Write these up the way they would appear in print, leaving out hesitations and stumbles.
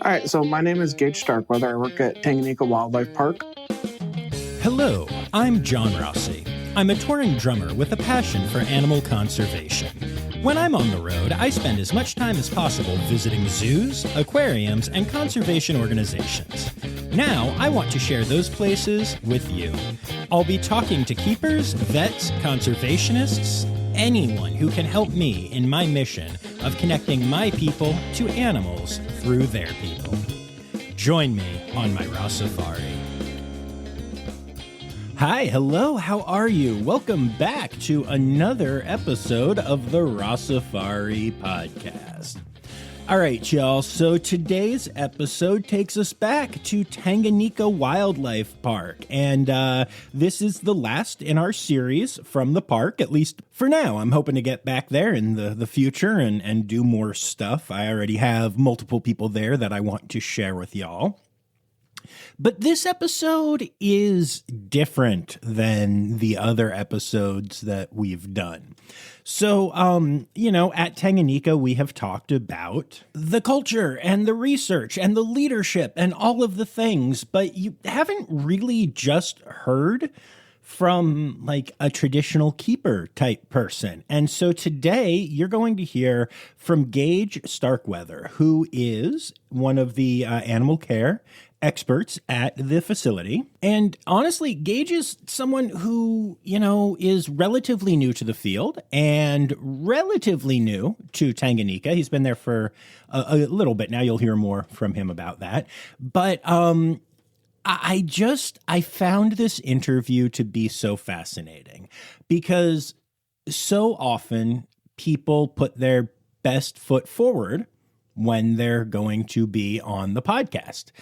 All right, so my name is Gage Starkweather. I work at Tanganyika Wildlife Park. Hello, I'm John Rossi. I'm a touring drummer with a passion for animal conservation. When I'm on the road, I spend as much time as possible visiting zoos, aquariums, and conservation organizations. Now, I want to share those places with you. I'll be talking to keepers, vets, conservationists, anyone who can help me in my mission of connecting my people to animals through their people. Join me on my Rossifari. Hi, hello, how are you? Welcome back to another episode of the Rossifari podcast. All right, y'all, so today's episode takes us back to Tanganyika Wildlife Park, and this is the last in our series from the park, at least for now. I'm hoping to get back there in the future and do more stuff. I already have multiple people there that I want to share with y'all. But this episode is different than the other episodes that we've done. So, at Tanganyika, we have talked about the culture and the research and the leadership and all of the things, but you haven't really just heard from like a traditional keeper type person. And so today you're going to hear from Gage Starkweather, who is one of the animal care experts at the facility. And honestly, Gage is someone who, is relatively new to the field and relatively new to Tanganyika. He's been there for a little bit now. You'll hear more from him about that. But I found this interview to be so fascinating because so often people put their best foot forward when they're going to be on the podcast.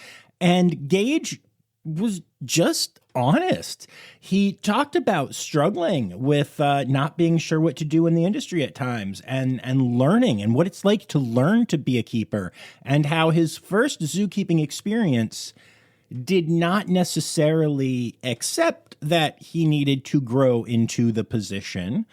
And Gage was just honest. He talked about struggling with not being sure what to do in the industry at times and learning and what it's like to learn to be a keeper and how his first zookeeping experience did not necessarily accept that he needed to grow into the position.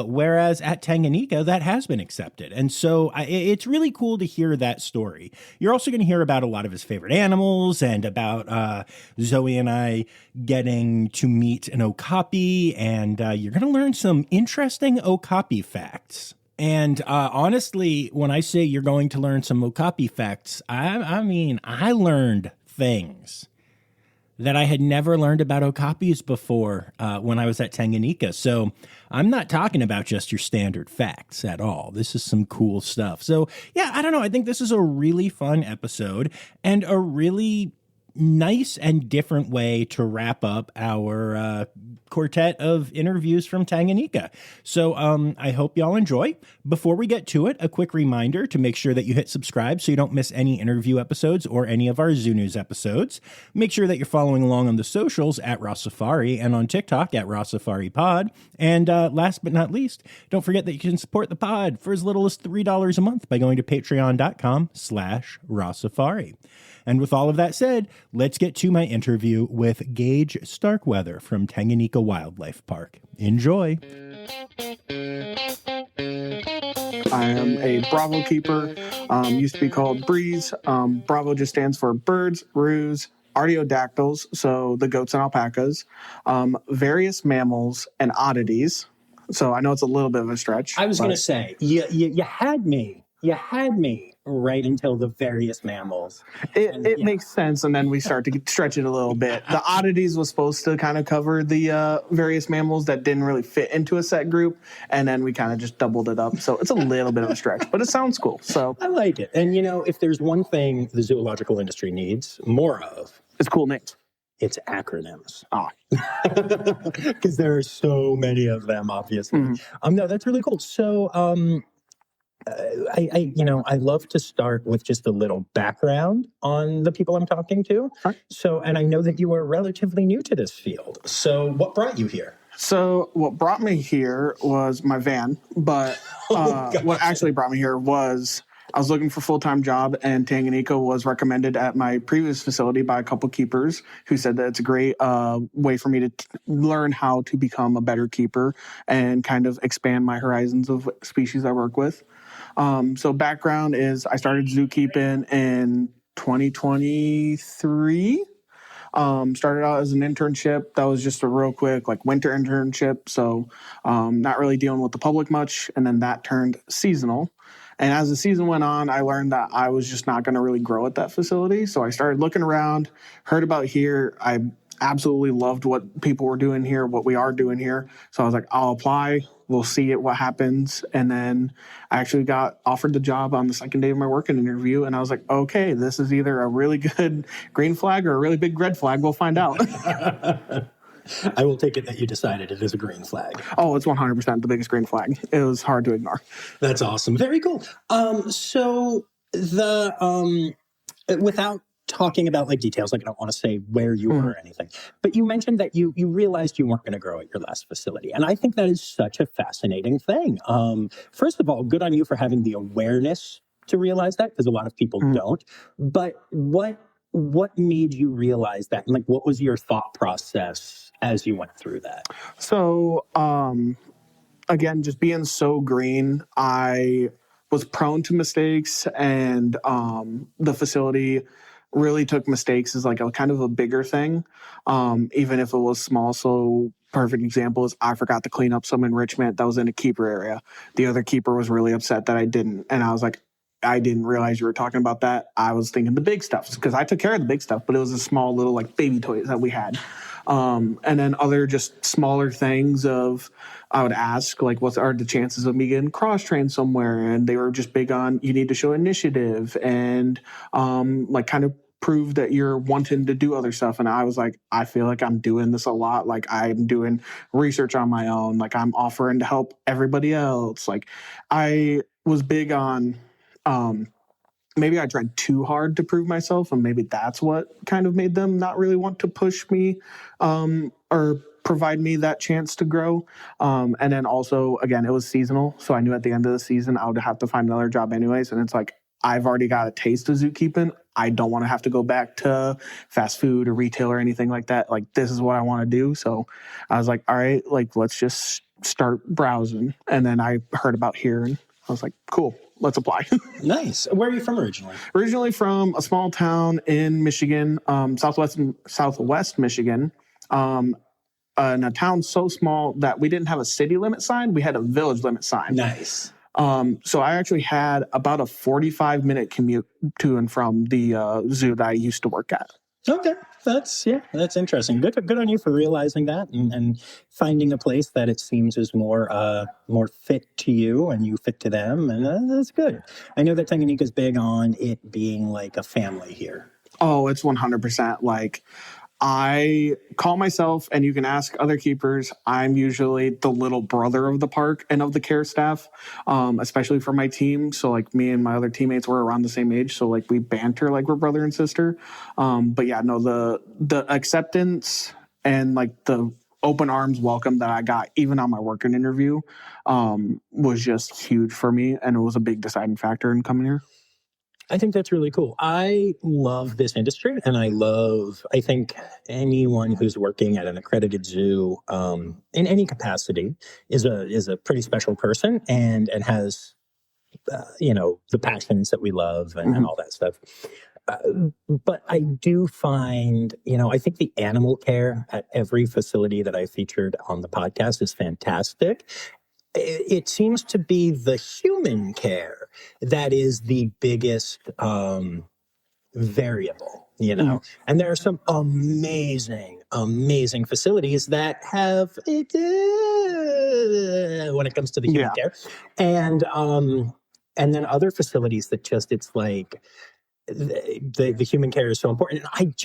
Whereas at Tanganyika, that has been accepted. And so it's really cool to hear that story. You're also going to hear about a lot of his favorite animals and about Zoe and I getting to meet an okapi. And you're going to learn some interesting okapi facts. And honestly, when I say you're going to learn some okapi facts, I mean, I learned things that I had never learned about okapis before when I was at Tanganyika. So I'm not talking about just your standard facts at all. This is some cool stuff. So yeah, I don't know. I think this is a really fun episode and a really nice and different way to wrap up our quartet of interviews from Tanganyika. So I hope y'all enjoy. Before we get to it, a quick reminder to make sure that you hit subscribe so you don't miss any interview episodes or any of our Zoo News episodes. Make sure that you're following along on the socials at Rossifari and on TikTok at Rossifari Pod. And last but not least, don't forget that you can support the pod for as little as $3 a month by going to patreon.com/Rossifari. And with all of that said, let's get to my interview with Gage Starkweather from Tanganyika Wildlife Park. Enjoy. I am a Bravo keeper, used to be called Breeze. Bravo just stands for birds, roos, artiodactyls, so the goats and alpacas, various mammals, and oddities. So I know it's a little bit of a stretch. I was going to say, you had me. You had me right until the various mammals. It makes sense, and then we start to stretch it a little bit. The oddities was supposed to kind of cover the various mammals that didn't really fit into a set group, and then we kind of just doubled it up. So it's a little bit of a stretch, but it sounds cool. So I like it. And, if there's one thing the zoological industry needs more of, it's cool names. It's acronyms. Because there are so many of them, obviously. Mm-hmm. No, that's really cool. So, I love to start with just a little background on the people I'm talking to. Right. So, and I know that you are relatively new to this field. So what brought you here? So what brought me here was my van, but what actually brought me here was I was looking for a full-time job, and Tanganyika was recommended at my previous facility by a couple keepers who said that it's a great way for me to learn how to become a better keeper and kind of expand my horizons of species I work with. So background is I started zookeeping in 2023. Started out as an internship. That was just a real quick like winter internship. So not really dealing with the public much. And then that turned seasonal. And as the season went on, I learned that I was just not going to really grow at that facility. So I started looking around, heard about here. I absolutely loved what people were doing here, what we are doing here. So I was like, I'll apply. We'll see what happens. And then I actually got offered the job on the second day of my working interview. And I was like, okay, this is either a really good green flag or a really big red flag. We'll find out. I will take it that you decided it is a green flag. Oh, it's 100% the biggest green flag. It was hard to ignore. That's awesome. Very cool. So without talking about like details, like I don't want to say where you were or anything, but you mentioned that you realized you weren't going to grow at your last facility. And I think that is such a fascinating thing. First of all, good on you for having the awareness to realize that, because a lot of people don't. But what made you realize that? And like, what was your thought process as you went through that? So, again, just being so green, I was prone to mistakes, and the facility really took mistakes as like a kind of a bigger thing, even if it was small. So perfect example is I forgot to clean up some enrichment that was in a keeper area. The other keeper was really upset that I didn't. And I was like, I didn't realize you were talking about that. I was thinking the big stuff, because I took care of the big stuff, but it was a small little like baby toys that we had. And then other just smaller things of, I would ask, like, what are the chances of me getting cross-trained somewhere? And they were just big on, you need to show initiative and like kind of prove that you're wanting to do other stuff. And I was like, I feel like I'm doing this a lot. Like I'm doing research on my own. Like I'm offering to help everybody else. Like I was big on, maybe I tried too hard to prove myself, and maybe that's what kind of made them not really want to push me or provide me that chance to grow. And then also, again, it was seasonal. So I knew at the end of the season, I would have to find another job anyways. And it's like, I've already got a taste of zookeeping. I don't want to have to go back to fast food or retail or anything like that. Like, this is what I want to do. So I was like, all right, like, let's just start browsing. And then I heard about here, and I was like, cool, let's apply. Nice. Where are you from originally? Originally from a small town in Michigan, southwest Michigan, in a town so small that we didn't have a city limit sign. We had a village limit sign. Nice. So I actually had about a 45-minute commute to and from the zoo that I used to work at. Okay. That's interesting. Good on you for realizing that and finding a place that it seems is more fit to you and you fit to them. And that's good. I know that Tanganyika is big on it being like a family here. Oh, it's 100%. Like, I call myself, and you can ask other keepers, I'm usually the little brother of the park and of the care staff, especially for my team. So like me and my other teammates were around the same age. So like we banter like we're brother and sister. But yeah, no, the acceptance and like the open arms welcome that I got even on my working interview was just huge for me. And it was a big deciding factor in coming here. I think that's really cool. I love this industry, and I think anyone who's working at an accredited zoo in any capacity is a pretty special person and has the passions that we love and all that stuff. But I do find, I think the animal care at every facility that I featured on the podcast is fantastic. It seems to be the human care that is the biggest variable, and there are some amazing facilities that have it when it comes to the human care, and then other facilities that just, it's like the human care is so important. And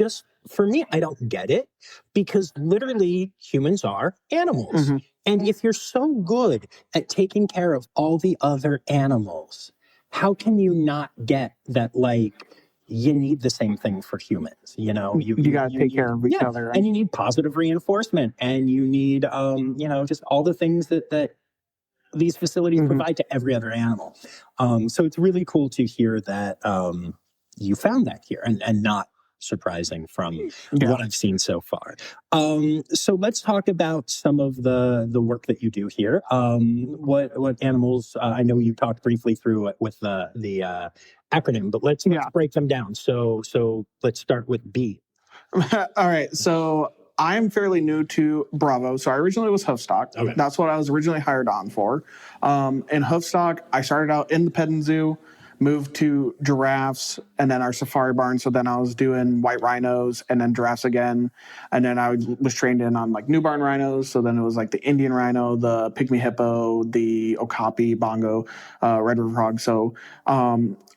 for me, I don't get it, because literally humans are animals. Mm-hmm. And if you're so good at taking care of all the other animals, how can you not get that, like, you need the same thing for humans? You got to take care of each other. Right? And you need positive reinforcement, and you need, just all the things that these facilities provide to every other animal. So it's really cool to hear that you found that here and not surprising from what I've seen so far. So let's talk about some of the work that you do here. What animals? I know you talked briefly through it with the acronym, but let's break them down. So let's start with B. All right. So I'm fairly new to Bravo. So I originally was Hoofstock. Okay. That's what I was originally hired on for. In Hoofstock, I started out in the petting zoo, moved to giraffes, and then our safari barn. So then I was doing white rhinos and then giraffes again. And then I was trained in on like new barn rhinos. So then it was like the Indian rhino, the pygmy hippo, the okapi, bongo, red river hog. So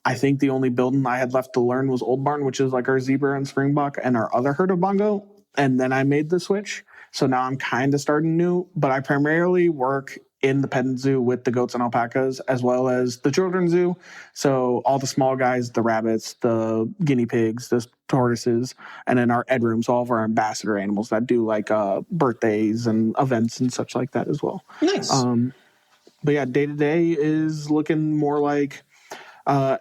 I think the only building I had left to learn was Old Barn, which is like our zebra and springbok and our other herd of bongo. And then I made the switch. So now I'm kind of starting new, but I primarily work in the petting zoo with the goats and alpacas, as well as the children's zoo. So all the small guys, the rabbits, the guinea pigs, the tortoises, and then our ed rooms, all of our ambassador animals that do like birthdays and events and such like that as well. Nice. But yeah, day to day is looking more like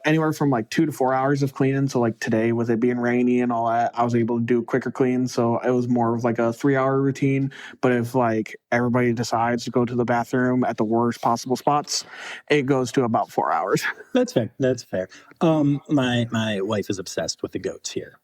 anywhere from like 2 to 4 hours of cleaning. So like today, with it being rainy and all that, I was able to do quicker clean. So it was more of like a 3-hour routine. But if like everybody decides to go to the bathroom at the worst possible spots, it goes to about 4 hours. That's fair. That's fair. My wife is obsessed with the goats here.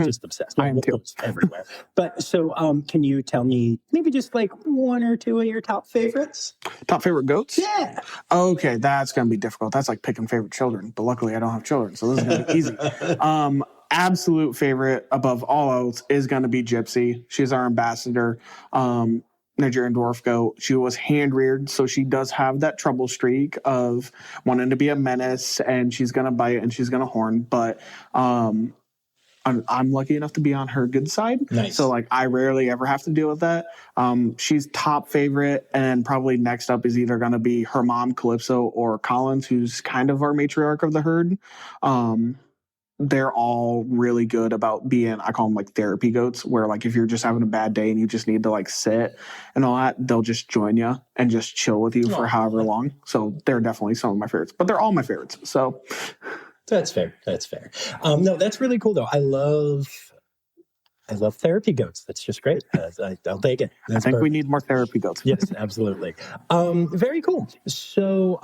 Just obsessed. I am too. Everywhere. But so can you tell me maybe just like 1 or 2 of your top favorites? Top favorite goats? Yeah. Okay, that's going to be difficult. That's like picking favorite children. But luckily I don't have children, so this is going to be easy. Absolute favorite above all else is going to be Gypsy. She's our ambassador. Nigerian dwarf goat. She was hand reared, so she does have that trouble streak of wanting to be a menace, and she's going to bite and she's going to horn. But I'm lucky enough to be on her good side. Nice. So like I rarely ever have to deal with that. She's top favorite, and probably next up is either going to be her mom, Calypso, or Collins, who's kind of our matriarch of the herd. They're all really good about being, I call them like therapy goats, where like if you're just having a bad day and you just need to like sit and all that, they'll just join you and just chill with you for however long. So they're definitely some of my favorites, but they're all my favorites. So that's fair. That's fair. No, that's really cool though. I love therapy goats. That's just great. I'll take it. I think we need more therapy goats. Yes, absolutely. Very cool. So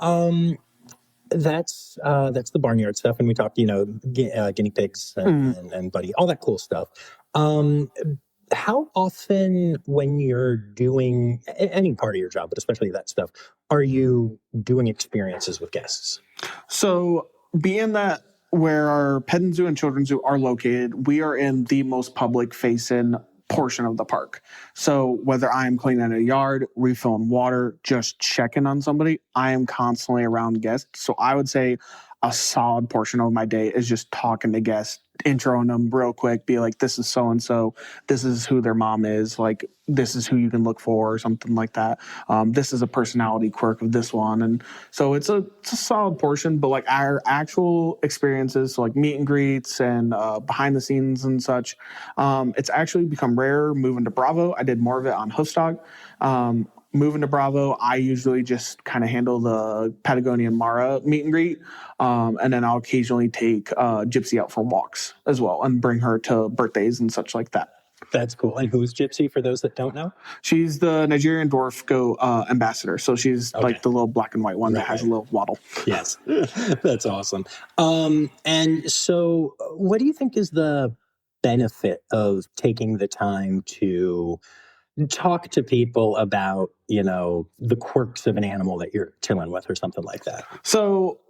that's the barnyard stuff, and we talked, guinea pigs and Buddy, all that cool stuff. How often, when you're doing any part of your job, but especially that stuff, are you doing experiences with guests? So being that where our petting zoo and children's zoo are located, we are in the most public facing portion of the park. So whether I'm cleaning a yard, refilling water, just checking on somebody, I am constantly around guests. So I would say a solid portion of my day is just talking to guests, introing them real quick, be like, this is so-and-so, this is who their mom is, like, this is who you can look for, or something like that. This is a personality quirk of this one. And so it's a solid portion, but like our actual experiences, so like meet and greets and behind the scenes and such, it's actually become rare moving to Bravo. I did more of it on Hoofstock. Moving to Bravo, I usually just kind of handle the Patagonia and Mara meet and greet. And then I'll occasionally take Gypsy out for walks as well and bring her to birthdays and such like that. That's cool. And who's Gypsy, for those that don't know? She's the Nigerian dwarf goat ambassador. So she's like the little black and white one that has a little waddle. Yes. That's awesome. And so what do you think is the benefit of taking the time to talk to people about, the quirks of an animal that you're chilling with or something like that? So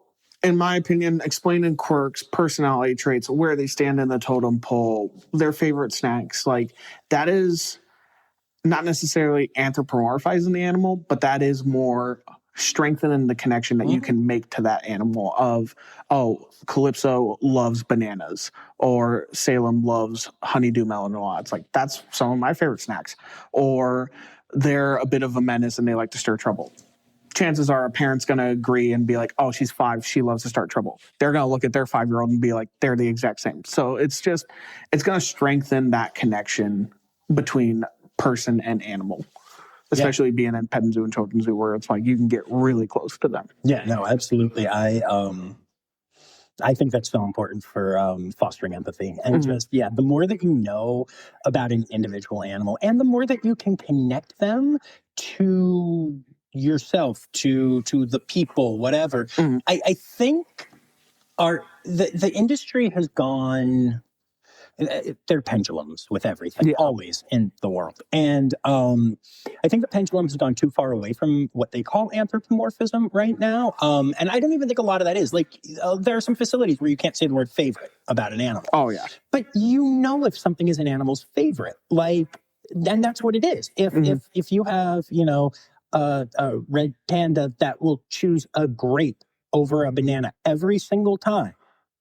in my opinion, explaining quirks, personality traits, where they stand in the totem pole, their favorite snacks, like that is not necessarily anthropomorphizing the animal, but that is more strengthening the connection that you can make to that animal of, oh, Calypso loves bananas or Salem loves honeydew melon a lot. It's like, that's some of my favorite snacks. Or they're a bit of a menace and they like to stir trouble. Chances are a parent's going to agree and be like, oh, she's 5, she loves to start trouble. They're going to look at their 5-year-old and be like, they're the exact same. So it's going to strengthen that connection between person and animal, especially being in petting zoo and children's zoo, where it's like you can get really close to them. Yeah, no, absolutely. I think that's so important for fostering empathy. And just, the more that you know about an individual animal and the more that you can connect them to yourself, to the people, whatever, I think the industry has gone. They're pendulums with everything, always in the world. And I think the pendulum has gone too far away from what they call anthropomorphism right now. And I don't even think a lot of that is. Like, there are some facilities where you can't say the word favorite about an animal. Oh, yeah. But you know if something is an animal's favorite. Like, and that's what it is. If you have, a red panda that will choose a grape over a banana every single time.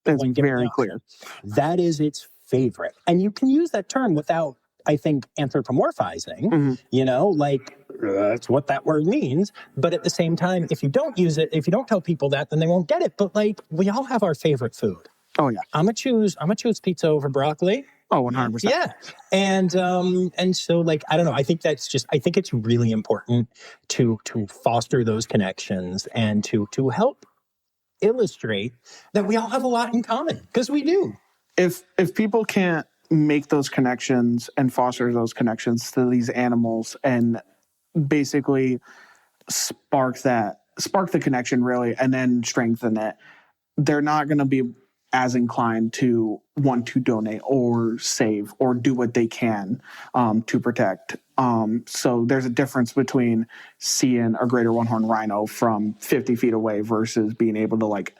It's very clear. That is its favorite. And you can use that term without, I think, anthropomorphizing, that's what that word means. But at the same time, if you don't use it, if you don't tell people that, then they won't get it. But like, we all have our favorite food. Oh, yeah. I'm gonna choose pizza over broccoli. Oh, 100%. Yeah. And so, like, I don't know. I think it's really important to foster those connections and to help illustrate that we all have a lot in common, because we do. If people can't make those connections and foster those connections to these animals and basically spark the connection really, and then strengthen it, they're not going to be as inclined to want to donate or save or do what they can to protect. So there's a difference between seeing a greater one-horned rhino from 50 feet away versus being able to like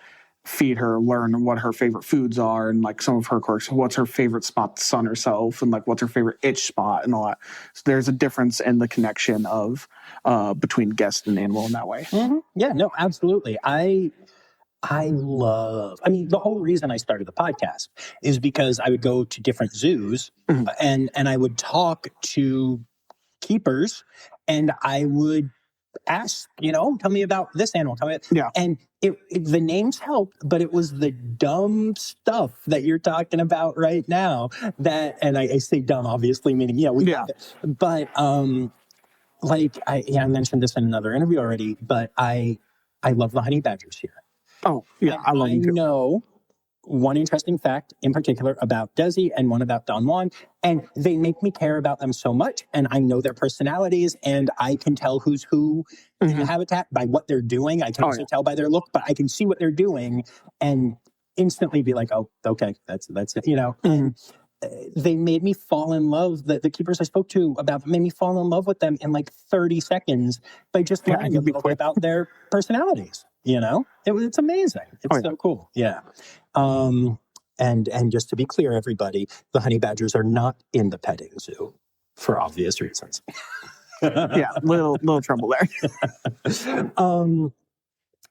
feed her, learn what her favorite foods are and like some of her quirks, what's her favorite spot to sun herself and like what's her favorite itch spot and all that. So there's a difference in the connection of between guest and animal in that way. Yeah, no, absolutely. The whole reason I started the podcast is because I would go to different zoos and I would talk to keepers and I would ask, tell me about this animal. And the names helped, but it was the dumb stuff that you're talking about right now that, and I say dumb, obviously, meaning, but I mentioned this in another interview already, but I love the honey badgers here. Oh, yeah, I love them too. I know one interesting fact in particular about Desi and one about Don Juan, and they make me care about them so much, and I know their personalities, and I can tell who's who in the habitat by what they're doing. I can also tell by their look, but I can see what they're doing and instantly be like, oh, okay, that's it, And they made me fall in love. The keepers I spoke to about them made me fall in love with them in like 30 seconds by just learning a little bit about their personalities. It's amazing. It's so cool. Yeah. And just to be clear, everybody, the honey badgers are not in the petting zoo for obvious reasons. Yeah, little trouble there.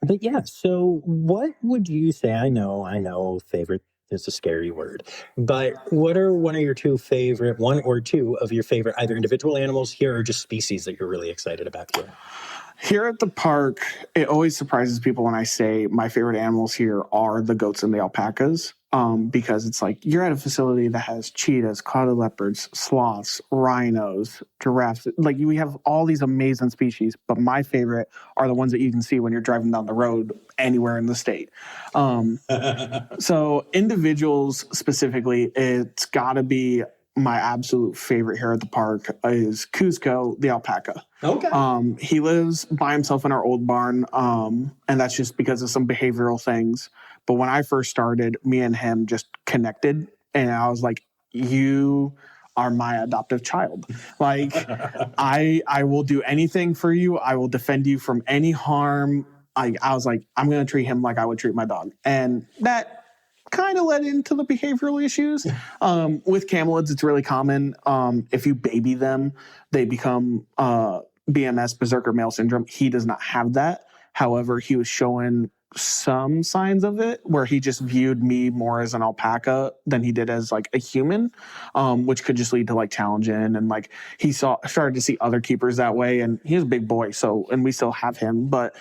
But yeah, so what would you say? I know, favorite is a scary word, but what are one or two of your favorite either individual animals here or just species that you're really excited about here? Here at the park, it always surprises people when I say my favorite animals here are the goats and the alpacas, because it's like you're at a facility that has cheetahs, clouded leopards, sloths, rhinos, giraffes. Like we have all these amazing species, but my favorite are the ones that you can see when you're driving down the road anywhere in the state. So individuals specifically, it's got to be my absolute favorite here at the park is Cusco, the alpaca. Okay. He lives by himself in our old barn, and that's just because of some behavioral things. But when I first started, me and him just connected, and I was like, you are my adoptive child. Like, I will do anything for you. I will defend you from any harm. I was like, I'm going to treat him like I would treat my dog. And that kind of led into the behavioral issues. With camelids, it's really common. If you baby them, they become BMS, berserker male syndrome. He does not have that. However, he was showing some signs of it where he just viewed me more as an alpaca than he did as like a human, which could just lead to like challenging. And like he started to see other keepers that way. And he was a big boy. And we still have him, but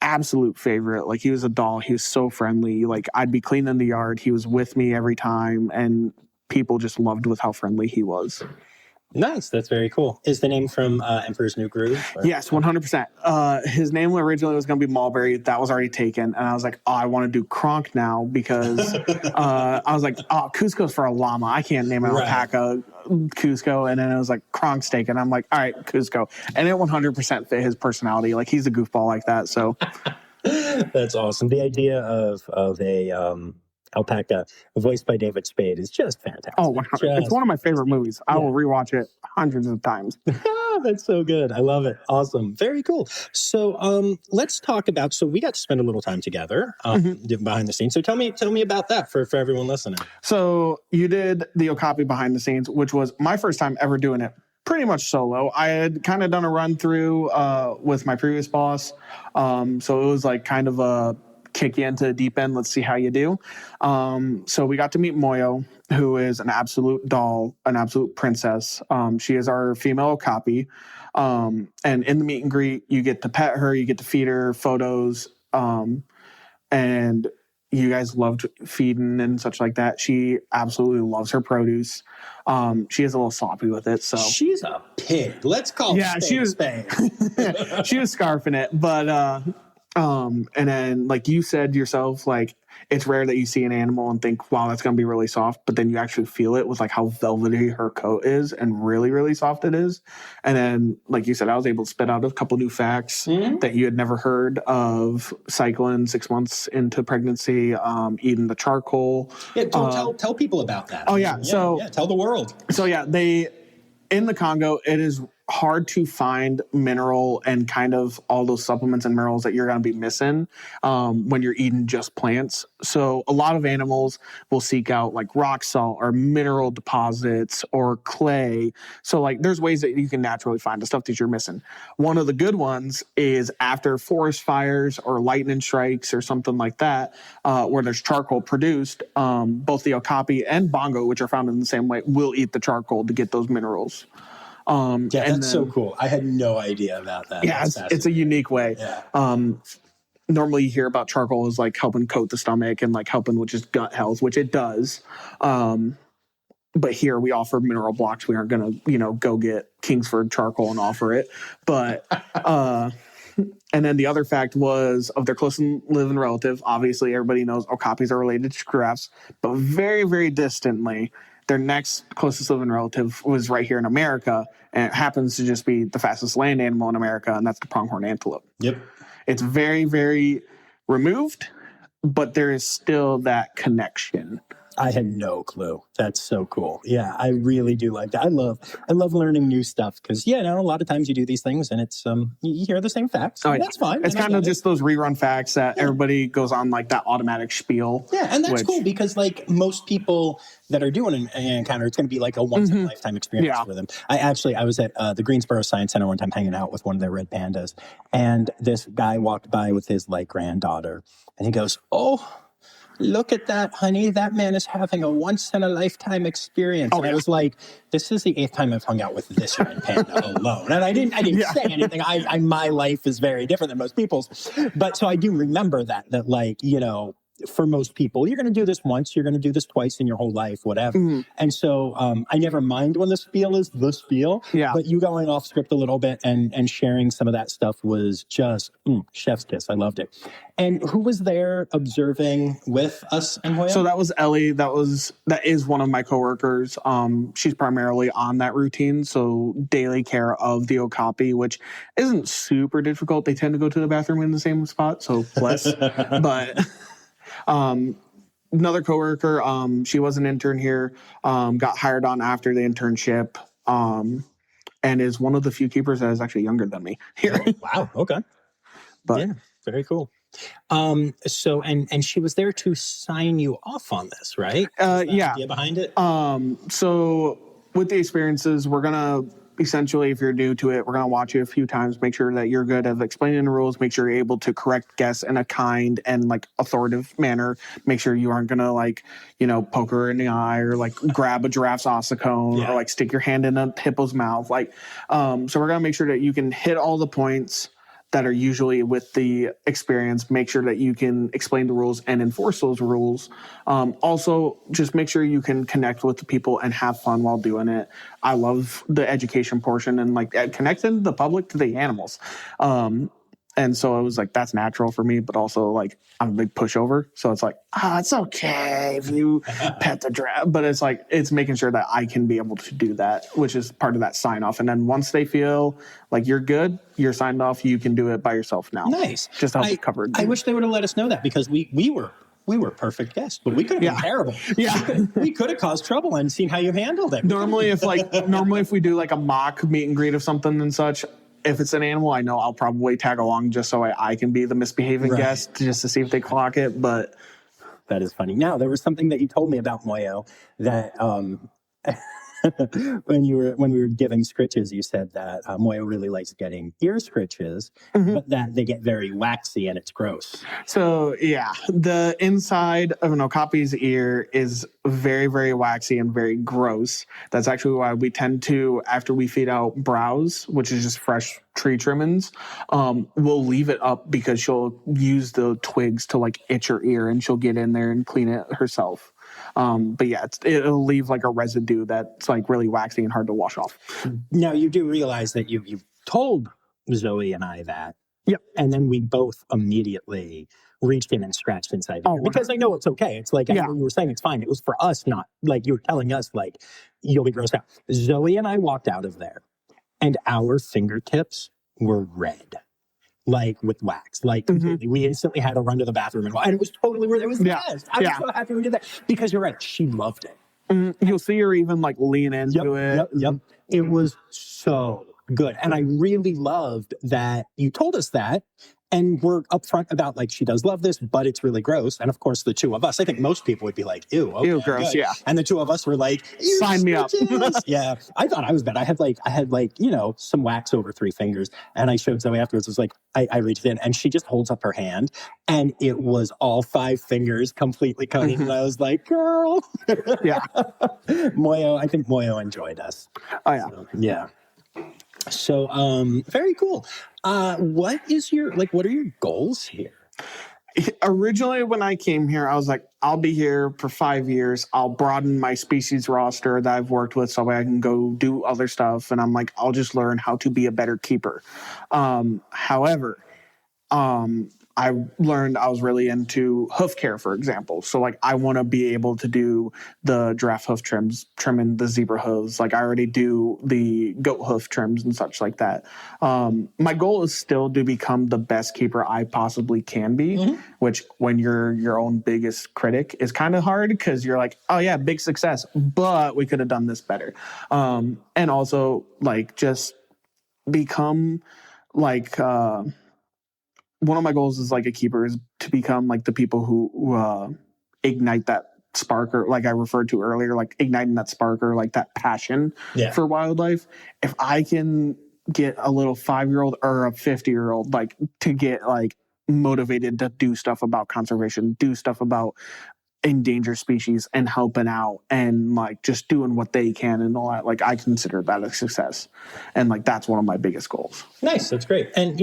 absolute favorite. Like he was a doll. He was so friendly. Like I'd be cleaning the yard. He was with me every time. And people just loved with how friendly he was. Nice. That's very cool. Is the name from Emperor's New Groove? Yes, 100%. His name originally was going to be Mulberry. That was already taken. And I was like, oh, I want to do Kronk now because I was like, oh, Cusco's for a llama. I can't name an alpaca Cusco. And then it was like, Kronk's taken. I'm like, all right, Cusco. And it 100% fit his personality. Like, he's a goofball like that. So that's awesome. The idea of a alpaca voiced by David Spade is just fantastic. Oh, it's one of my favorite movies. I will rewatch it hundreds of times. That's so good. I love it. Awesome. Very cool. So let's talk about, so we got to spend a little time together behind the scenes. So tell me about that for everyone listening. So you did the Okapi behind the scenes, which was my first time ever doing it. Pretty much solo. I had kind of done a run through with my previous boss. So it was like kind of a kick you into the deep end. Let's see how you do. So we got to meet Moyo, who is an absolute doll, an absolute princess. She is our female Okapi. And in the meet and greet, you get to pet her, you get to feed her, photos. And you guys loved feeding and such like that. She absolutely loves her produce. She is a little sloppy with it. So she's a pig. Let's call she was she was scarfing it, but and then like you said yourself, like it's rare that you see an animal and think, wow, that's going to be really soft. But then you actually feel it with like how velvety her coat is and really, really soft it is. And then, like you said, I was able to spit out a couple new facts that you had never heard of. Cycling 6 months into pregnancy, eating the charcoal. Yeah, tell people about that. Oh, yeah. Tell the world. So, yeah, in the Congo, it is hard to find mineral and kind of all those supplements and minerals that you're going to be missing when you're eating just plants. So a lot of animals will seek out like rock salt or mineral deposits or clay. So like there's ways that you can naturally find the stuff that you're missing. One of the good ones is after forest fires or lightning strikes or something like that, where there's charcoal produced, both the Okapi and Bongo, which are found in the same way, will eat the charcoal to get those minerals. That's so cool. I had no idea about that. Yeah, it's a unique way. Yeah. Normally you hear about charcoal as like helping coat the stomach and like helping with just gut health, which it does. But here we offer mineral blocks. We aren't going to, go get Kingsford charcoal and offer it. But, and then the other fact was of their close living relative. Obviously everybody knows Okapis are related to giraffes, but very, very distantly, their next closest living relative was right here in America, and it happens to just be the fastest land animal in America, and that's the pronghorn antelope. Yep. It's very, very removed, but there is still that connection. I had no clue. That's so cool. Yeah, I really do like that. I love learning new stuff because, a lot of times you do these things and it's you hear the same facts. Oh, yeah. That's fine. It's kind of just those rerun facts that everybody goes on like that automatic spiel. Yeah, and that's cool because like most people that are doing an encounter, it's going to be like a once in a lifetime experience for them. I was at the Greensboro Science Center one time hanging out with one of their red pandas, and this guy walked by with his like granddaughter, and he goes, "Oh, look at that, honey. That man is having a once-in-a-lifetime experience." And I was like, this is the 8th time I've hung out with this red panda alone. And I didn't say anything. My life is very different than most people's. But so I do remember that like, for most people, you're going to do this once, you're going to do this twice in your whole life, whatever. Mm-hmm. And so I never mind when the spiel is the spiel. Yeah. But you going off script a little bit and sharing some of that stuff was just chef's kiss. I loved it. And who was there observing with us and Hoya? So that was Ellie. That is one of my coworkers. She's primarily on that routine. So daily care of the Okapi, which isn't super difficult. They tend to go to the bathroom in the same spot. So bless. But another coworker, she was an intern here, got hired on after the internship, and is one of the few keepers that is actually younger than me here. Oh, wow. Okay. But yeah, very cool. So, and she was there to sign you off on this, right? Yeah. Idea behind it? So with the experiences, we're going to essentially, if you're new to it, we're going to watch you a few times, make sure that you're good at explaining the rules, make sure you're able to correct guests in a kind and like authoritative manner, make sure you aren't going to like, poke her in the eye or like grab a giraffe's ossicone or like stick your hand in a hippo's mouth. Like, so we're going to make sure that you can hit all the points that are usually with the experience. Make sure that you can explain the rules and enforce those rules. Also, just make sure you can connect with the people and have fun while doing it. I love the education portion and like connecting the public to the animals. And so it was like, that's natural for me, but also like I'm a big pushover. So it's like, it's okay if you pet the giraffe. But it's like, it's making sure that I can be able to do that, which is part of that sign off. And then once they feel like you're good, you're signed off, you can do it by yourself now. Nice. Just help it covered. I wish they would have let us know that, because we were perfect guests, but we could have been terrible. Yeah. We could have caused trouble and seen how you handled it. Normally if we do like a mock meet and greet of something and such, if it's an animal, I know I'll probably tag along just so I can be the misbehaving guest, just to see if they clock it. But that is funny. Now, there was something that you told me about Moyo that when we were giving scritches, you said that Moyo really likes getting ear scritches, but that they get very waxy and it's gross. So yeah, the inside of an okapi's ear is very, very waxy and very gross. That's actually why we tend to, after we feed out browse, which is just fresh tree trimmings, we'll leave it up because she'll use the twigs to like itch her ear and she'll get in there and clean it herself. But yeah, it'll leave like a residue that's like really waxy and hard to wash off. Now, you do realize that you told Zoe and I that. Yep. And then we both immediately reached in and scratched inside the ear, because I know it's okay. It's like, you were saying it's fine. It was for us, not like you were telling us like, you'll be grossed out. Zoe and I walked out of there and our fingertips were red. Like with wax, like completely. We instantly had to run to the bathroom and it was totally weird. It was the best. I was so happy we did that, because you're right. She loved it. You'll see her even like lean into it. Yep. It was so good. And I really loved that you told us that. And we're upfront about like, she does love this, but it's really gross. And of course, the two of us, I think most people would be like, ew, okay, ew, gross, good. Yeah. And the two of us were like, sign me up. Yeah. I thought I was bad. I had some wax over 3 fingers. And I showed Zoe afterwards. It was like, I reached in and she just holds up her hand and it was all 5 fingers completely coated. And I was like, girl. Yeah. I think Moyo enjoyed us. Oh yeah. So, yeah. So, very cool. What are your goals here? Originally, when I came here, I was like, I'll be here for 5 years. I'll broaden my species roster that I've worked with so I can go do other stuff. And I'm like, I'll just learn how to be a better keeper. However, I learned I was really into hoof care, for example. So like I want to be able to do the giraffe hoof trimming the zebra hooves. Like I already do the goat hoof trims and such like that. My goal is still to become the best keeper I possibly can be, which when you're your own biggest critic is kind of hard because you're like, oh yeah, big success, but we could have done this better. And also like just become like, one of my goals is like a keeper is to become like the people who ignite that spark, or like I referred to earlier, like igniting that spark or like that passion for wildlife. If I can get a little 5-year-old or a 50-year-old like to get like motivated to do stuff about conservation, do stuff about endangered species and helping out and like just doing what they can and all that, like I consider that a success. And like that's one of my biggest goals. Nice. That's great. And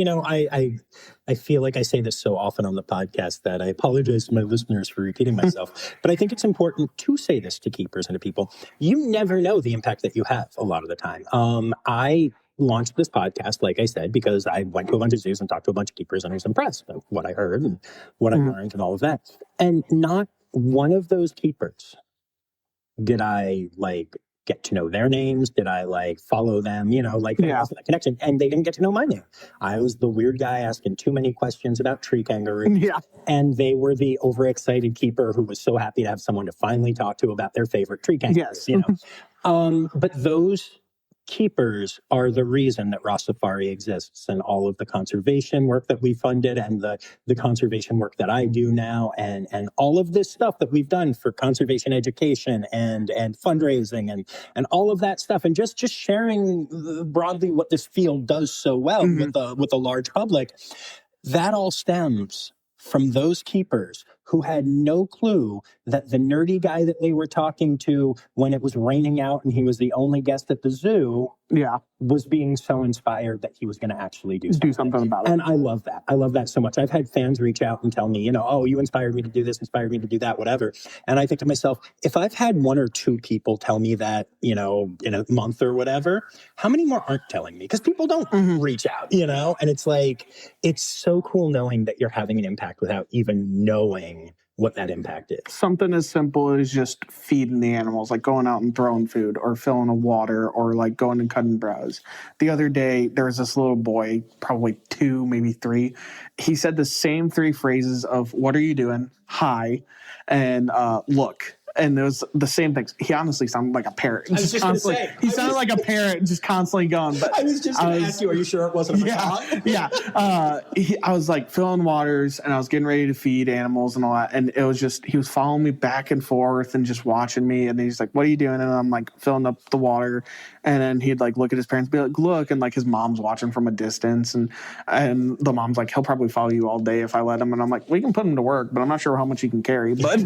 I feel like I say this so often on the podcast that I apologize to my listeners for repeating myself, but I think it's important to say this to keepers and to people. You never know the impact that you have a lot of the time. I launched this podcast, like I said, because I went to a bunch of zoos and talked to a bunch of keepers and I was impressed with what I heard and what I learned and all of that. And not one of those keepers did I like get to know their names. Did I like follow them? That connection. And they didn't get to know my name. I was the weird guy asking too many questions about tree kangaroos. Yeah. And they were the overexcited keeper who was so happy to have someone to finally talk to about their favorite tree kangaroos. Yes. But those keepers are the reason that Rossifari exists, and all of the conservation work that we funded and the conservation work that I do now and all of this stuff that we've done for conservation education and fundraising and all of that stuff, and just sharing broadly what this field does so well with a large public. That all stems from those keepers who had no clue that the nerdy guy that they were talking to when it was raining out and he was the only guest at the zoo was being so inspired that he was going to actually do something about it. And I love that. I love that so much. I've had fans reach out and tell me, oh, you inspired me to do this, inspired me to do that, whatever. And I think to myself, if I've had one or two people tell me that, in a month or whatever, how many more aren't telling me? Because people don't reach out, and it's like, it's so cool knowing that you're having an impact without even knowing what that impact is. Something as simple as just feeding the animals, like going out and throwing food or filling a water or like going and cutting browse. The other day, there was this little boy, probably 2, maybe 3. He said the same 3 phrases of, "What are you doing?" "Hi," and "Look." And it was the same things. He honestly sounded like a parrot. I was just going to say. He sounded like a parrot, just constantly going. But I was just going to ask you, are you sure it wasn't a macaque? Yeah. I was like filling waters and I was getting ready to feed animals and all that. And it was just, he was following me back and forth and just watching me. And he's like, "What are you doing?" And I'm like filling up the water. And then he'd like look at his parents and be like, "Look." And like his mom's watching from a distance. And the mom's like, "He'll probably follow you all day if I let him." And I'm like, "We can put him to work, but I'm not sure how much he can carry." But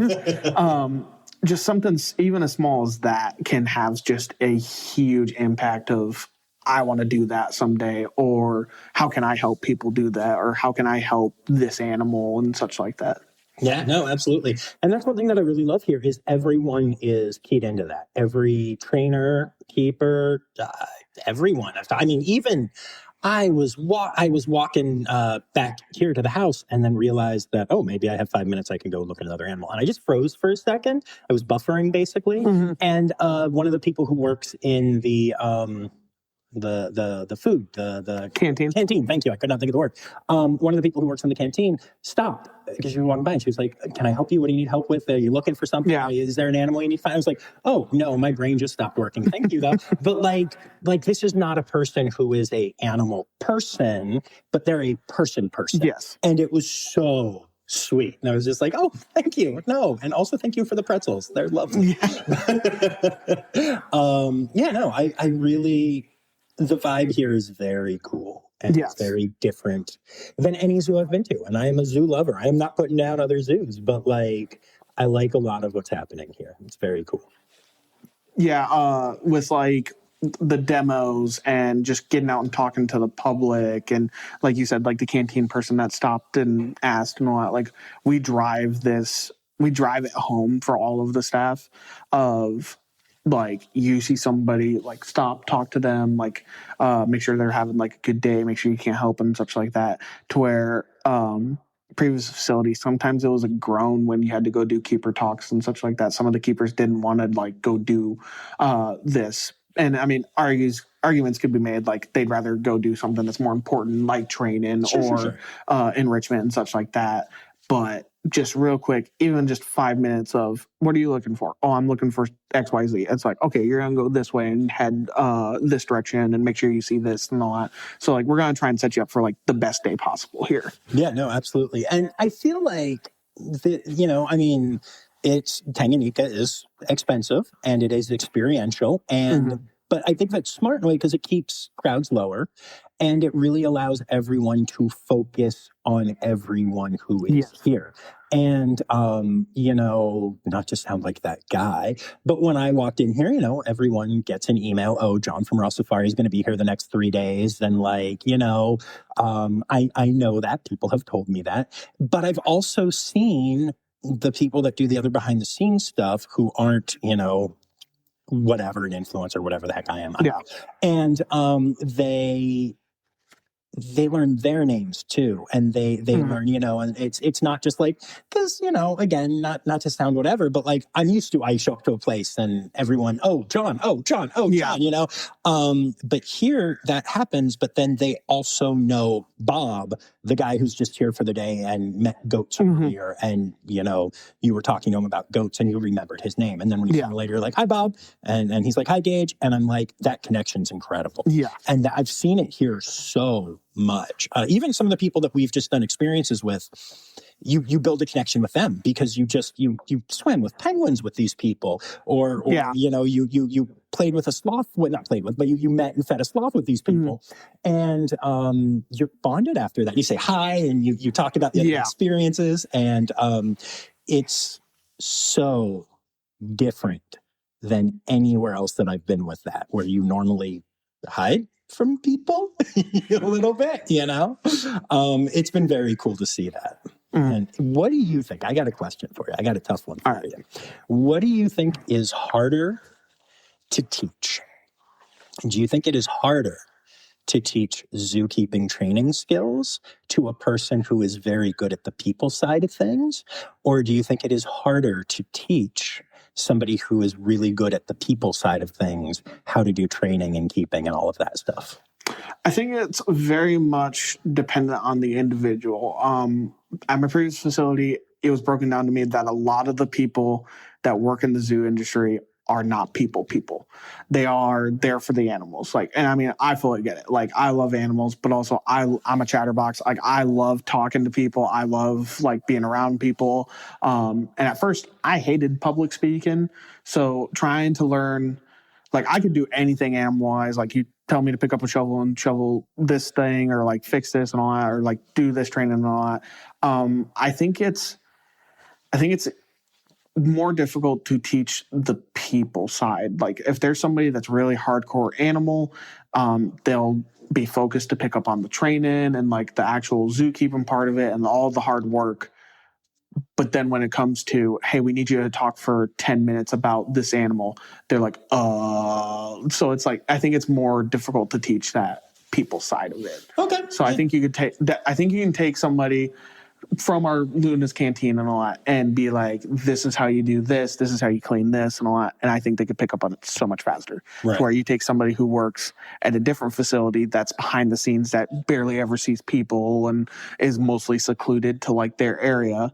just something even as small as that can have just a huge impact of, I want to do that someday, or how can I help people do that, or how can I help this animal and such like that. Yeah, no, absolutely. And that's one thing that I really love here is everyone is keyed into that. Every trainer, keeper, everyone. I mean, even I was walking back here to the house and then realized that, oh, maybe I have 5 minutes. I can go look at another animal. And I just froze for a second. I was buffering basically. And one of the people who works in the food, the Canteen. Thank you. I could not think of the word. One of the people who works in the canteen stopped because she was walking by and she was like, "Can I help you? What do you need help with? Are you looking for something? Yeah. Is there an animal you need to find?" I was like, "Oh no, my brain just stopped working. Thank you though." But like this is not a person who is a animal person, but they're a person. Yes. And it was so sweet. And I was just like, "Oh, thank you." No. And also thank you for the pretzels. They're lovely. I really, the vibe here is very cool. And it's very different than any zoo I've been to. And I am a zoo lover. I am not putting down other zoos, but like, I like a lot of what's happening here. It's very cool. Yeah, with like the demos and just getting out and talking to the public. And like you said, like the canteen person that stopped and asked and all that, like we drive it home for all of the staff of, like, you see somebody, like, stop, talk to them, like, make sure they're having, like, a good day, make sure you can't help them, such like that, to where previous facilities, sometimes it was a groan when you had to go do keeper talks and such like that. Some of the keepers didn't want to, like, go do this. And, I mean, arguments could be made, like, they'd rather go do something that's more important, like training or enrichment and such like that. But just real quick, even just 5 minutes of, what are you looking for? Oh, I'm looking for XYZ. It's like, okay, you're going to go this way and head this direction and make sure you see this and all that. So, like, we're going to try and set you up for, like, the best day possible here. Yeah, no, absolutely. And I feel like, it's Tanganyika is expensive and it is experiential. And but I think that's smart in a way because it keeps crowds lower and it really allows everyone to focus on everyone who is here. And, not to sound like that guy, but when I walked in here, everyone gets an email. "Oh, John from Rossifari is going to be here the next 3 days." And like, I know that people have told me that, but I've also seen the people that do the other behind the scenes stuff who aren't, whatever, an influencer, whatever the heck I am. And they learn their names too. And they learn, and it's not just like, because, again, not to sound whatever, but like I'm used to, I show up to a place and everyone, "Oh, John, oh, John, oh, John," but here that happens, but then they also know Bob, the guy who's just here for the day and met goats earlier. And, you were talking to him about goats and you remembered his name. And then when you see him later, you're like, "Hi, Bob." And he's like, "Hi, Gage." And I'm like, that connection's incredible. Yeah. And I've seen it here so much. Even some of the people that we've just done experiences with, you build a connection with them because you swam with penguins with these people, or you played with a sloth, not played with, but you met and fed a sloth with these people, and you're bonded after that. You say hi and you talk about the other experiences, and it's so different than anywhere else that I've been with that, where you normally hide, from people a little bit, It's been very cool to see that. And what do you think? I got a question for you. I got a tough one for you. What do you think is harder to teach? Do you think it is harder to teach zookeeping training skills to a person who is very good at the people side of things? Or do you think it is harder to teach somebody who is really good at the people side of things how to do training and keeping and all of that stuff? I think it's very much dependent on the individual. At my previous facility, it was broken down to me that a lot of the people that work in the zoo industry are not people. They are there for the animals. And I mean, I fully get it. I love animals, but also I'm a chatterbox. I love talking to people. I love being around people. And at first I hated public speaking. So trying to learn, I could do anything animal-wise. You tell me to pick up a shovel and shovel this thing, or fix this and all that, or do this training and all that. I think it's more difficult to teach the people side. If there's somebody that's really hardcore animal, they'll be focused to pick up on the training and the actual zookeeping part of it and all the hard work. But then when it comes to, hey, we need you to talk for 10 minutes about this animal, they're so it's I think it's more difficult to teach that people side of it. Okay. So I think you could take that. I think you can take somebody from our Luna's canteen and all that and be this is how you do this is how you clean this and all that. And I think they could pick up on it so much faster. Right. To where you take somebody who works at a different facility that's behind the scenes, that barely ever sees people and is mostly secluded to their area,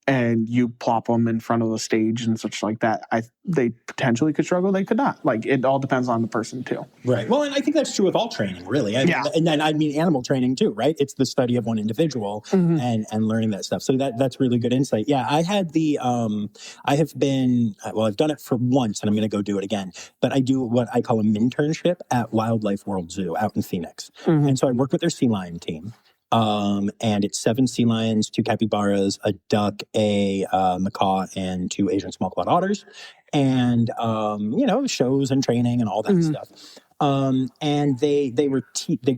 and you plop them in front of a stage and such like that, they potentially could struggle. They could not. It all depends on the person too. Right. Well, and I think that's true with all training, really. And then I mean animal training too, right? It's the study of one individual and learning that stuff. So that's really good insight. Yeah, I had I've done it for once, and I'm going to go do it again. But I do what I call a minternship at Wildlife World Zoo out in Phoenix. And so I work with their sea lion team. And it's 7 sea lions, 2 capybaras, a duck, a macaw, and 2 Asian small-clawed otters. And, shows and training and all that stuff. And they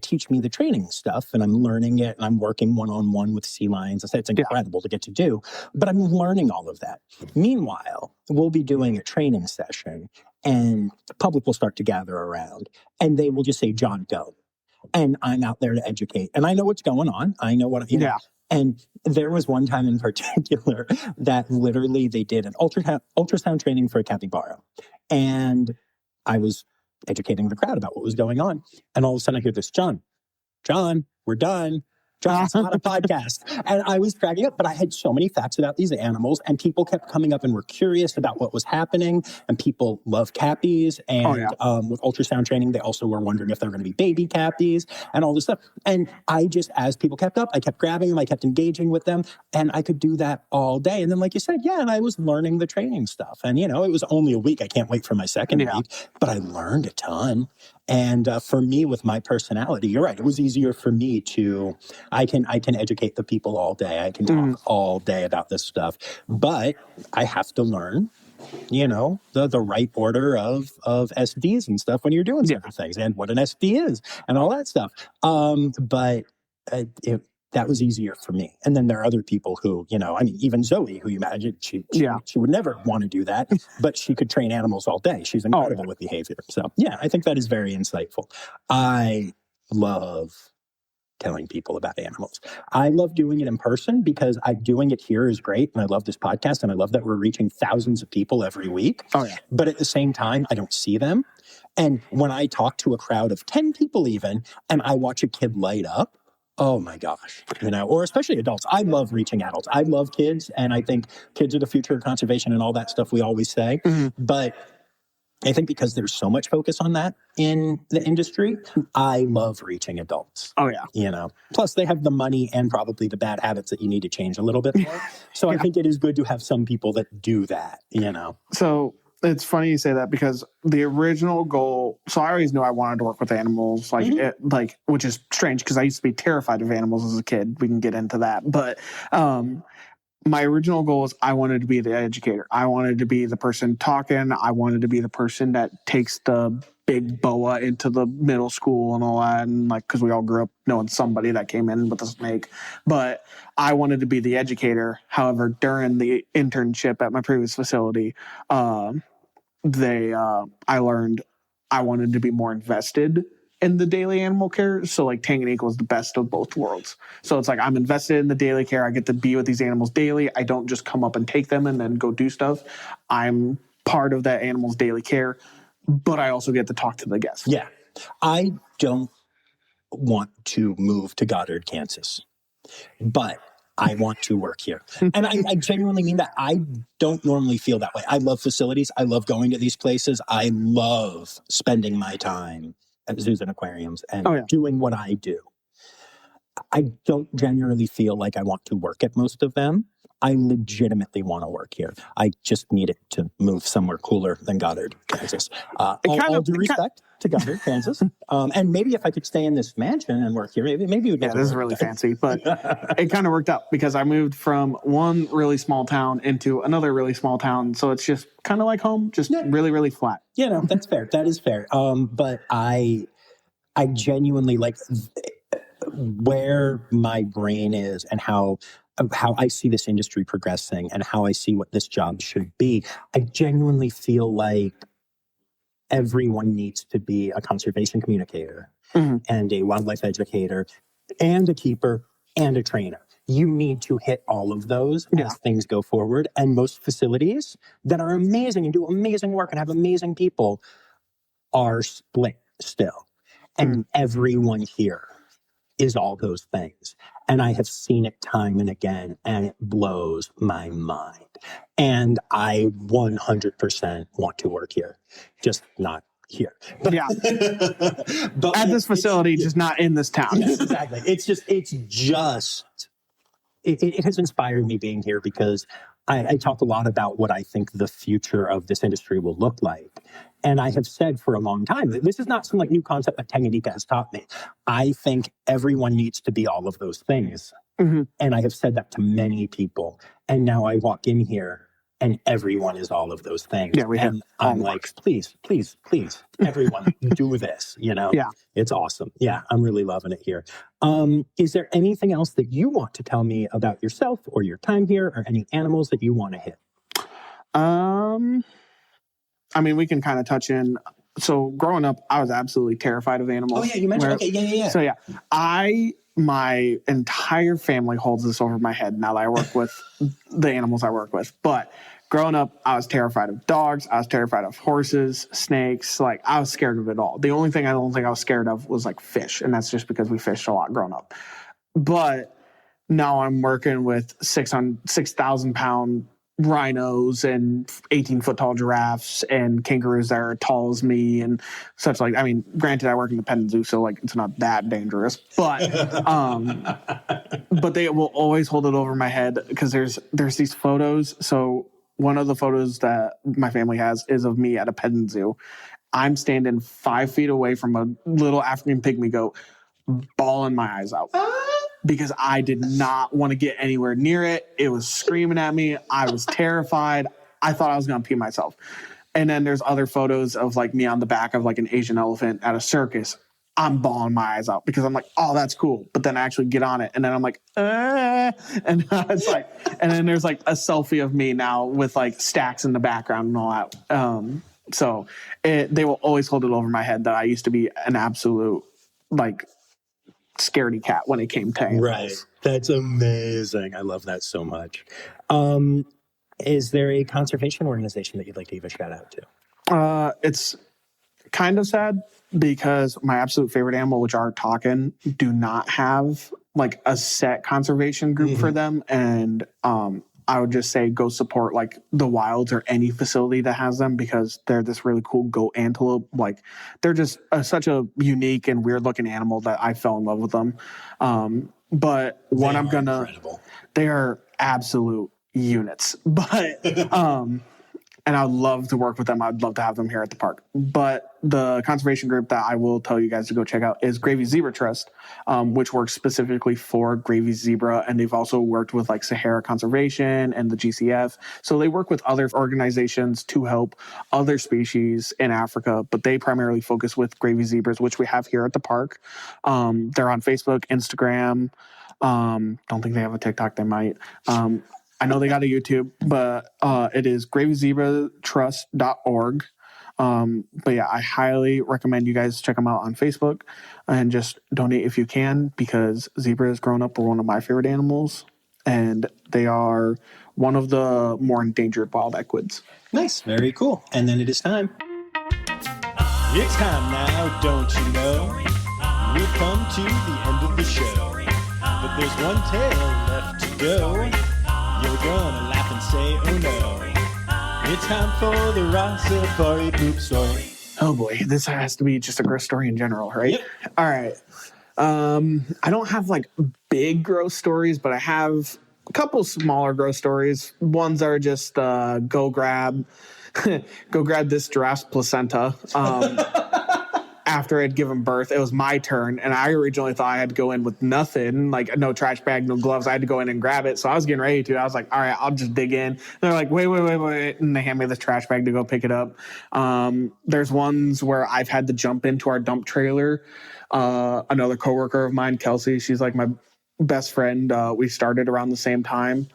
teach me the training stuff, and I'm learning it, and I'm working one-on-one with sea lions. It's incredible to get to do, but I'm learning all of that. Meanwhile, we'll be doing a training session, and the public will start to gather around, and they will just say, "John, go." And I'm out there to educate. And I know what's going on. I know what, Yeah. And there was one time in particular that literally they did an ultrasound training for a capybara. And I was educating the crowd about what was going on. And all of a sudden I hear this, John, we're done. John, it's not a podcast. And I was cracking up, but I had so many facts about these animals, and people kept coming up and were curious about what was happening. And people love cappies. And with ultrasound training, they also were wondering if there were going to be baby cappies and all this stuff. And I just, as people kept up, I kept grabbing them, I kept engaging with them, and I could do that all day. And then, like you said, and I was learning the training stuff. And, it was only a week. I can't wait for my second week, but I learned a ton. And for me, with my personality, you're right. It was easier for me to, I can educate the people all day. I can talk all day about this stuff, but I have to learn, the right order of SDs and stuff when you're doing certain things, and what an SD is and all that stuff. But that was easier for me. And then there are other people who, even Zoe, who you imagine, she would never want to do that, but she could train animals all day. She's incredible with behavior. So I think that is very insightful. I love telling people about animals. I love doing it in person because doing it here is great. And I love this podcast, and I love that we're reaching thousands of people every week. But at the same time, I don't see them. And when I talk to a crowd of 10 people even, and I watch a kid light up, oh my gosh, or especially adults. I love reaching adults. I love kids, and I think kids are the future of conservation and all that stuff we always say. But I think because there's so much focus on that in the industry, I love reaching adults. Plus they have the money and probably the bad habits that you need to change a little bit more. So I think it is good to have some people that do that, So it's funny you say that, because the original goal, so I always knew I wanted to work with animals, which is strange because I used to be terrified of animals as a kid. We can get into that. But my original goal was I wanted to be the educator. I wanted to be the person talking. I wanted to be the person that takes the big boa into the middle school and all that. And like, because we all grew up knowing somebody that came in with a snake. But I wanted to be the educator. However, during the internship at my previous facility, I learned I wanted to be more invested in the daily animal care. So like Tanganyika was the best of both worlds. So it's like I'm invested in the daily care. I get to be with these animals daily. I don't just come up and take them and then go do stuff. I'm part of that animal's daily care, but I also get to talk to the guests. Yeah. I don't want to move to Goddard, Kansas, but I want to work here. And I genuinely mean that. I don't normally feel that way. I love facilities. I love going to these places. I love spending my time at zoos and aquariums and doing what I do. I don't generally feel like I want to work at most of them. I legitimately want to work here. I just need it to move somewhere cooler than Goddard, Kansas. All due respect to Goddard, Kansas. And maybe if I could stay in this mansion and work here, maybe it would be. Yeah, this is really fancy, but it kind of worked out because I moved from one really small town into another really small town. So it's just kind of like home, just really, really flat. Yeah, no, that's fair. That is fair. But I genuinely like where my brain is and how I see this industry progressing and how I see what this job should be. I genuinely feel like everyone needs to be a conservation communicator and a wildlife educator and a keeper and a trainer. You need to hit all of those as things go forward. And most facilities that are amazing and do amazing work and have amazing people are split still. And everyone here is all those things. And I have seen it time and again, and it blows my mind. And I 100% want to work here, just not here. But, but at this facility, just not in this town. Yes, exactly. It has inspired me being here because I talk a lot about what I think the future of this industry will look like. And I have said for a long time that this is not some like new concept that Tanganyika has taught me. I think everyone needs to be all of those things. And I have said that to many people. And now I walk in here and everyone is all of those things. Yeah, and I'm like, please, everyone do this, Yeah. It's awesome. Yeah, I'm really loving it here. Is there anything else that you want to tell me about yourself or your time here or any animals that you want to hit? I mean, we can kind of touch in. So growing up, I was absolutely terrified of animals. Oh, yeah, you mentioned. Okay, yeah. So, my entire family holds this over my head now that I work with the animals I work with. But growing up, I was terrified of dogs. I was terrified of horses, snakes. Like, I was scared of it all. The only thing I don't think I was scared of was, like, fish. And that's just because we fished a lot growing up. But now I'm working with 6,000-pound rhinos and 18-foot tall giraffes and kangaroos that are tall as me and such. Like, I mean, granted, I work in the petting zoo, so like it's not that dangerous, but but they will always hold it over my head because there's these photos. So one of the photos that my family has is of me at a petting zoo. I'm standing 5 feet away from a little African pygmy goat, bawling my eyes out. Because I did not want to get anywhere near it. It was screaming at me. I was terrified. I thought I was going to pee myself. And then there's other photos of like me on the back of like an Asian elephant at a circus. I'm bawling my eyes out because I'm like, oh, that's cool. But then I actually get on it. And then I'm like, and it's like, and then there's like a selfie of me now with like stacks in the background and all that. So they will always hold it over my head that I used to be an absolute like scaredy cat when it came to animals. Right. That's amazing. I love that so much. Is there a conservation organization that you'd like to give a shout out to? It's kind of sad because my absolute favorite animal, which are takin, do not have like a set conservation group for them. And I would just say go support like the Wilds or any facility that has them because they're this really cool goat antelope. Like they're just such a unique and weird looking animal that I fell in love with them. But what I'm gonna, they are absolute units. But and I'd love to work with them. I'd love to have them here at the park. But the conservation group that I will tell you guys to go check out is Gravy Zebra Trust, which works specifically for Gravy Zebra. And they've also worked with like Sahara Conservation and the GCF. So they work with other organizations to help other species in Africa, but they primarily focus with Gravy Zebras, which we have here at the park. They're on Facebook, Instagram. Don't think they have a TikTok. They might. I know they got a YouTube, but it is gravyzebratrust.org. But yeah, I highly recommend you guys check them out on Facebook and just donate if you can, because zebras growing up were one of my favorite animals, and they are one of the more endangered wild equids. Nice. Very cool. And then it is time. It's time now, don't you know? We've come to the end of the show, but there's one tale left to go. You're gonna laugh and say, oh no. It's time for the Rossifari poop story. Oh boy, this has to be just a gross story in general, right? Yep. All right. I don't have like big gross stories, but I have a couple smaller gross stories. Ones are just go grab this giraffe's placenta. After I'd given birth, it was my turn, and I originally thought I had to go in with nothing, like no trash bag, no gloves. I had to go in and grab it, so I was getting ready to. I was like, all right, I'll just dig in. And they're like, wait, and they hand me this trash bag to go pick it up. There's ones where I've had to jump into our dump trailer. Another coworker of mine, Kelsey, she's like my best friend. We started around the same time.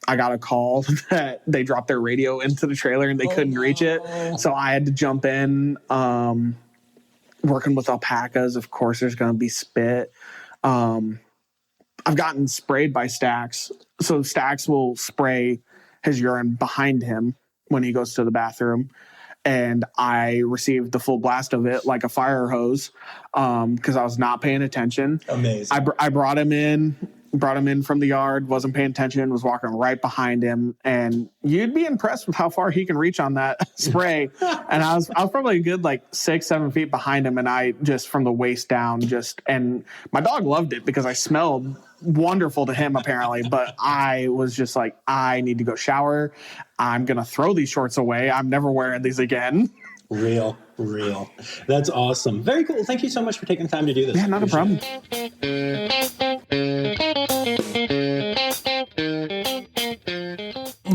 I got a call that they dropped their radio into the trailer and they couldn't reach it. So I had to jump in. Working with alpacas, of course, there's going to be spit. I've gotten sprayed by Stax. So Stax will spray his urine behind him when he goes to the bathroom. And I received the full blast of it like a fire hose because I was not paying attention. Amazing. I brought him in from the yard, wasn't paying attention, was walking right behind him, and you'd be impressed with how far he can reach on that spray. And I was probably a good like 6-7 feet behind him, and I just from the waist down and my dog loved it because I smelled wonderful to him apparently, but I was just like, I need to go shower. I'm gonna throw these shorts away. I'm never wearing these again. Real. That's awesome. Very cool. Thank you so much for taking the time to do this. Yeah, not a problem.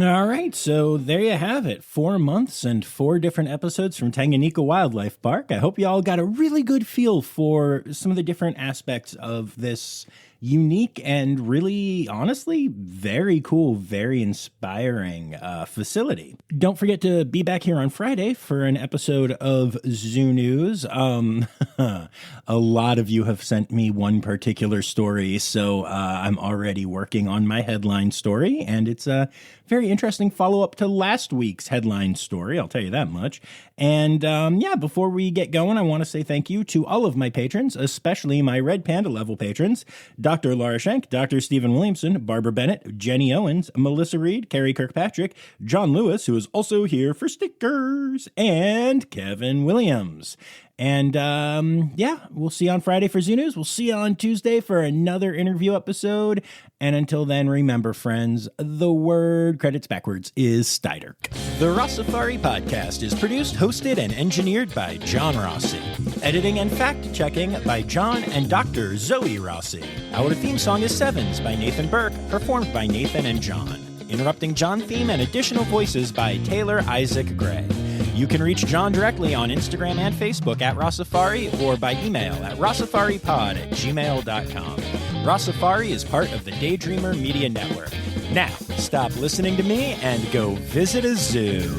All right, so there you have it. 4 months and 4 different episodes from Tanganyika Wildlife Park. I hope you all got a really good feel for some of the different aspects of this unique and really, honestly, very cool, very inspiring facility. Don't forget to be back here on Friday for an episode of Zoo News. A lot of you have sent me one particular story, so I'm already working on my headline story, and it's a very interesting follow-up to last week's headline story, I'll tell you that much. And before we get going, I want to say thank you to all of my patrons, especially my Red Panda level patrons, Dr. Laura Schenk, Dr. Stephen Williamson, Barbara Bennett, Jenny Owens, Melissa Reed, Carrie Kirkpatrick, John Lewis, who is also here for stickers, and Kevin Williams. And we'll see you on Friday for Zoo News. We'll see you on Tuesday for another interview episode. And until then, remember, friends, the word credits backwards is Steiderk. The Rossifari podcast is produced, hosted, and engineered by John Rossi. Editing and fact-checking by John and Dr. Zoe Rossi. Our theme song is Sevens by Nathan Burke, performed by Nathan and John. Interrupting John theme and additional voices by Taylor Isaac Gray. You can reach John directly on Instagram and Facebook at Rossifari or by email at rossifaripod@gmail.com. Rossifari is part of the Daydreamer Media Network. Now, stop listening to me and go visit a zoo.